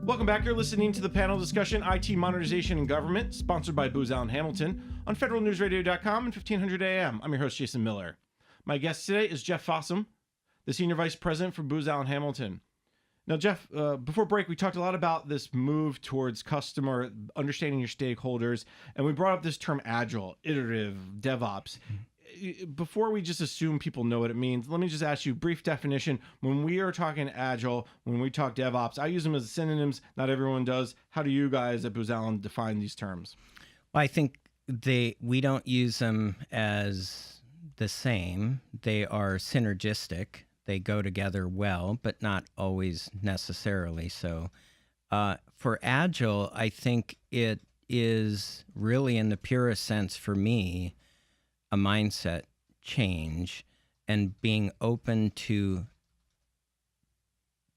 Welcome back. You're listening to the panel discussion, IT Modernization in Government, sponsored by Booz Allen Hamilton on federalnewsradio.com and 1500 AM. I'm your host, Jason Miller. My guest today is Jeff Fossum, the Senior Vice President for Booz Allen Hamilton. Now, Jeff, before break, we talked a lot about this move towards customer, understanding your stakeholders, and we brought up this term agile, iterative, DevOps. Before we just assume people know what it means, let me just ask you a brief definition. When we are talking agile, when we talk DevOps, I use them as synonyms. Not everyone does. How do you guys at Booz Allen define these terms? Well, I think we don't use them as the same. They are synergistic. They go together well, but not always necessarily so. For agile, I think it is really, in the purest sense for me, a mindset change, and being open to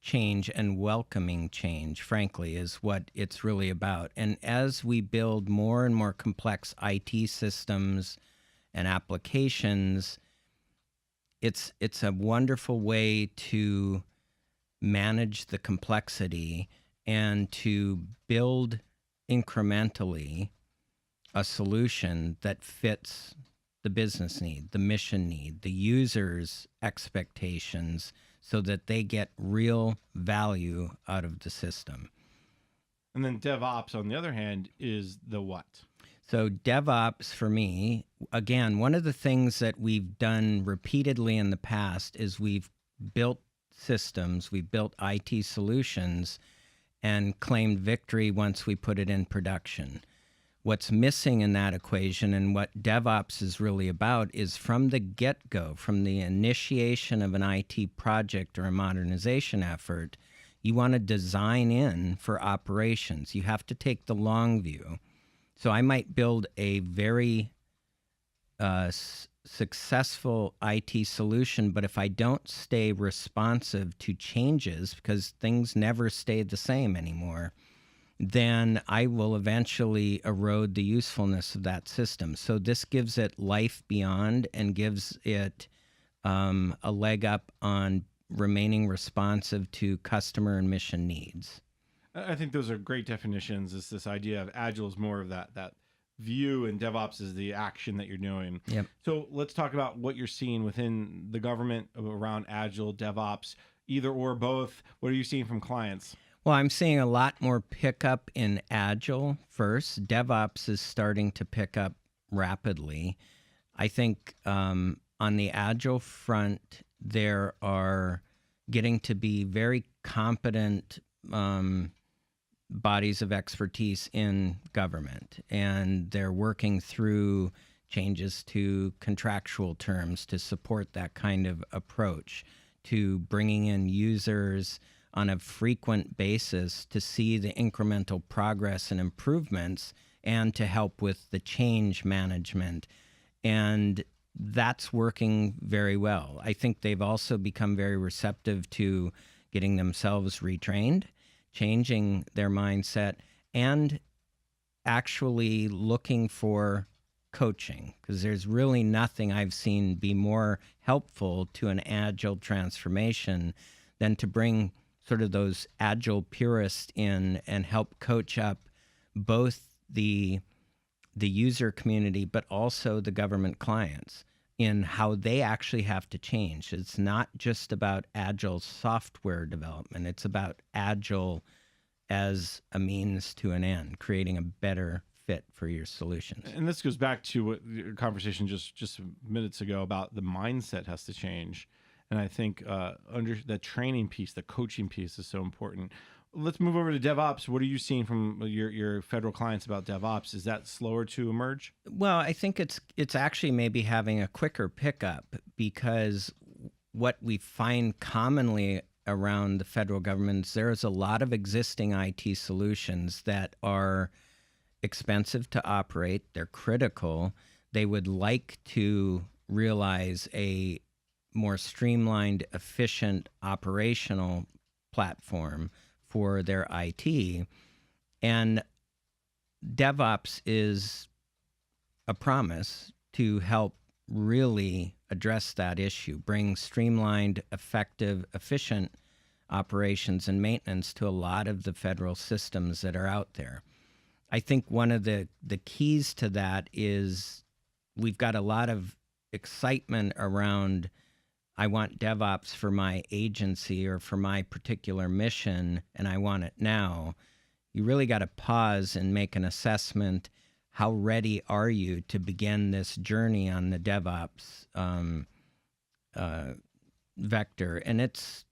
change and welcoming change, frankly, is what it's really about. And as we build more and more complex IT systems and applications, it's a wonderful way to manage the complexity and to build incrementally a solution that fits the business need, the mission need, the user's expectations, so that they get real value out of the system. And then DevOps, on the other hand, is the what? So DevOps, for me, again, one of the things that we've done repeatedly in the past is we've built systems, we've built IT solutions, and claimed victory once we put it in production. What's missing in that equation, and what DevOps is really about, is from the get-go, from the initiation of an IT project or a modernization effort, you want to design in for operations. You have to take the long view. So I might build a very successful IT solution, but if I don't stay responsive to changes, because things never stay the same anymore, then I will eventually erode the usefulness of that system. So this gives it life beyond and gives it a leg up on remaining responsive to customer and mission needs. I think those are great definitions. It's this idea of agile is more of that view, and DevOps is the action that you're doing. Yep. So let's talk about what you're seeing within the government around agile, DevOps, either or both. What are you seeing from clients? Well, I'm seeing a lot more pickup in Agile first. DevOps is starting to pick up rapidly. I think on the Agile front, there are getting to be very competent bodies of expertise in government, and they're working through changes to contractual terms to support that kind of approach, to bringing in users on a frequent basis to see the incremental progress and improvements, and to help with the change management. And that's working very well. I think they've also become very receptive to getting themselves retrained, changing their mindset, and actually looking for coaching, because there's really nothing I've seen be more helpful to an agile transformation than to bring sort of those agile purists in and help coach up both the user community, but also the government clients in how they actually have to change. It's not just about agile software development. It's about agile as a means to an end, creating a better fit for your solutions. And this goes back to what your conversation just minutes ago about the mindset has to change. And I think under the training piece, the coaching piece is so important. Let's move over to DevOps. What are you seeing from your federal clients about DevOps? Is that slower to emerge? Well, I think it's actually maybe having a quicker pickup, because what we find commonly around the federal government is there's a lot of existing IT solutions that are expensive to operate. They're critical. They would like to realize a more streamlined, efficient operational platform for their IT. And DevOps is a promise to help really address that issue, bring streamlined, effective, efficient operations and maintenance to a lot of the federal systems that are out there. I think one of the keys to that is we've got a lot of excitement around, I want DevOps for my agency or for my particular mission, and I want it now. You really got to pause and make an assessment. How ready are you to begin this journey on the DevOps vector? And it's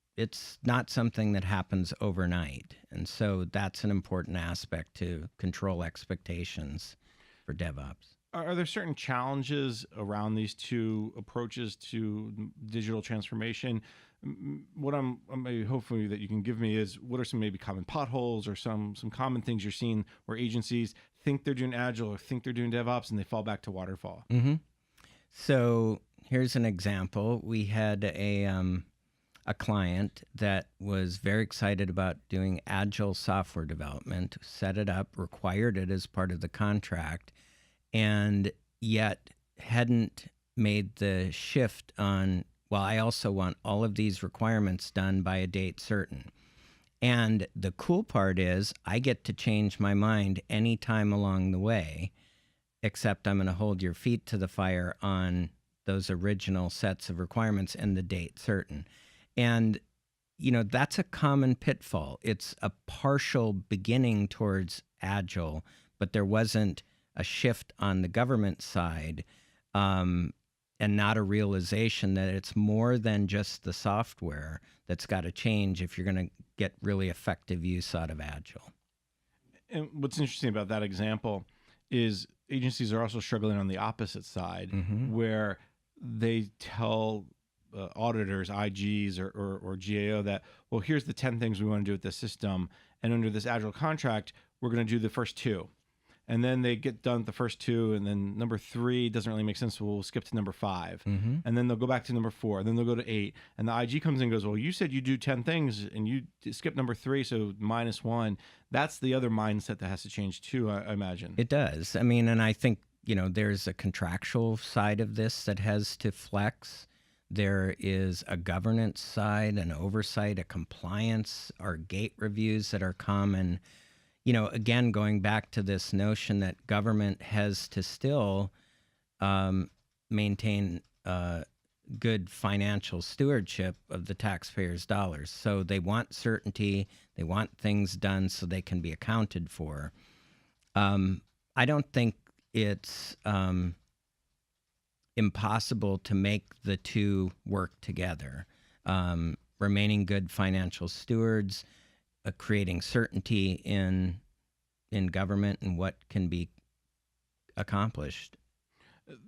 not something that happens overnight. And so that's an important aspect to control expectations for DevOps. Are there certain challenges around these two approaches to digital transformation? What I'm maybe hopefully that you can give me is what are some maybe common potholes or some common things you're seeing where agencies think they're doing Agile or think they're doing DevOps and they fall back to waterfall? Mm-hmm. So here's an example. We had a client that was very excited about doing Agile software development, set it up, required it as part of the contract, and yet hadn't made the shift on, well, I also want all of these requirements done by a date certain. And the cool part is I get to change my mind anytime along the way, except I'm going to hold your feet to the fire on those original sets of requirements and the date certain. And, that's a common pitfall. It's a partial beginning towards Agile, but there wasn't a shift on the government side, and not a realization that it's more than just the software that's got to change if you're going to get really effective use out of Agile. And what's interesting about that example is agencies are also struggling on the opposite side, where they tell auditors, IGs or GAO that, well, here's the 10 things we want to do with this system. And under this Agile contract, we're going to do the first 2. And then they get done with the first 2, and then number 3 doesn't really make sense, so we'll skip to number 5. And then they'll go back to number 4, and then they'll go to 8. And the IG comes in and goes, well, you said you do 10 things, and you skip number 3, so -1. That's the other mindset that has to change too, I imagine. It does. I mean, and I think, there's a contractual side of this that has to flex. There is a governance side, an oversight, a compliance, or gate reviews that are common. Again, going back to this notion that government has to still maintain good financial stewardship of the taxpayers' dollars. So they want certainty. They want things done so they can be accounted for. I don't think it's impossible to make the two work together. Remaining good financial stewards, creating certainty in government and what can be accomplished.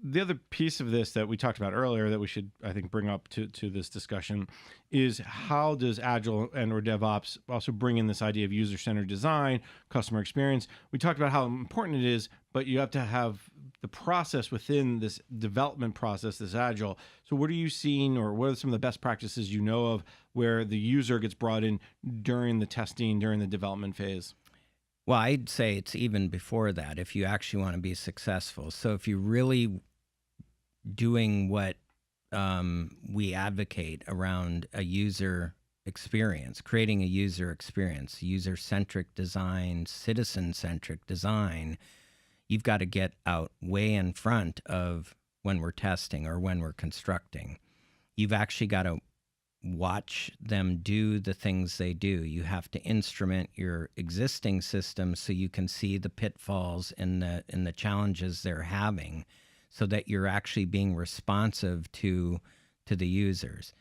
The other piece of this that we talked about earlier that we should, I think, bring up to this discussion is how does Agile and or DevOps also bring in this idea of user-centered design, customer experience? We talked about how important it is, but you have to have the process within this development process, this Agile. So what are you seeing, or what are some of the best practices you know of where the user gets brought in during the testing, during the development phase? Well, I'd say it's even before that if you actually want to be successful. So if you're really doing what we advocate around a user experience, creating a user experience, user-centric design, citizen-centric design, you've got to get out way in front of when we're testing or when we're constructing. You've actually got to watch them do the things they do. You have to instrument your existing system so you can see the pitfalls and the challenges they're having, so that you're actually being responsive to the users.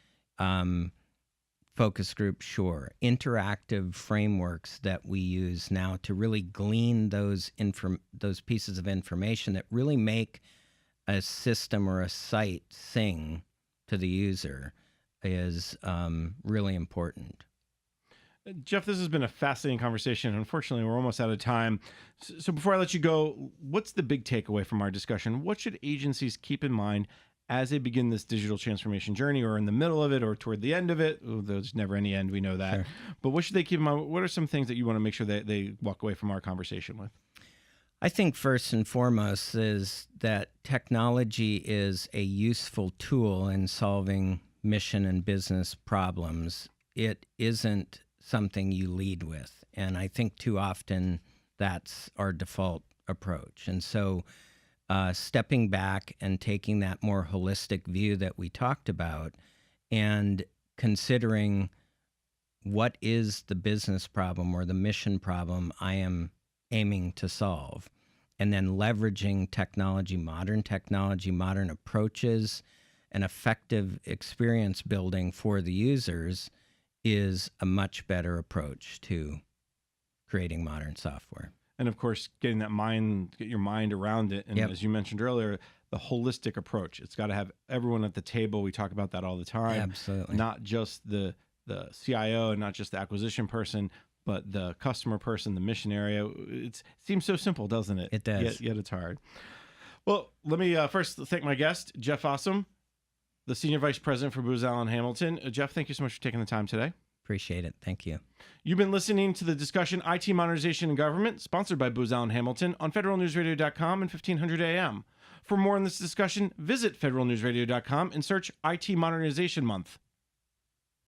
Focus group, sure. Interactive frameworks that we use now to really glean those pieces of information that really make a system or a site sing to the user is really important. Jeff, this has been a fascinating conversation. Unfortunately, we're almost out of time. So before I let you go, what's the big takeaway from our discussion? What should agencies keep in mind as they begin this digital transformation journey, or in the middle of it, or toward the end of it? Oh, there's never any end, we know that. Sure. But what should they keep in mind? What are some things that you want to make sure that they walk away from our conversation with? I think first and foremost is that technology is a useful tool in solving mission and business problems. it isn't something you lead with. And I think too often that's our default approach. And so stepping back and taking that more holistic view that we talked about and considering what is the business problem or the mission problem I am aiming to solve, and then leveraging technology, modern approaches, and effective experience building for the users is a much better approach to creating modern software. And of course, get your mind around it. And Yep. as you mentioned earlier, the holistic approach. It's got to have everyone at the table. We talk about that all the time. Absolutely. Not just the CIO and not just the acquisition person, but the customer person, the mission area. It seems so simple, doesn't it? It does. Yet it's hard. Well, let me first thank my guest, Jeff Fossum, the Senior Vice President for Booz Allen Hamilton. Jeff, thank you so much for taking the time today. Appreciate it. Thank you. You've been listening to the discussion IT Modernization in Government, sponsored by Booz Allen Hamilton on federalnewsradio.com and 1500 AM. For more on this discussion, visit federalnewsradio.com and search IT Modernization Month.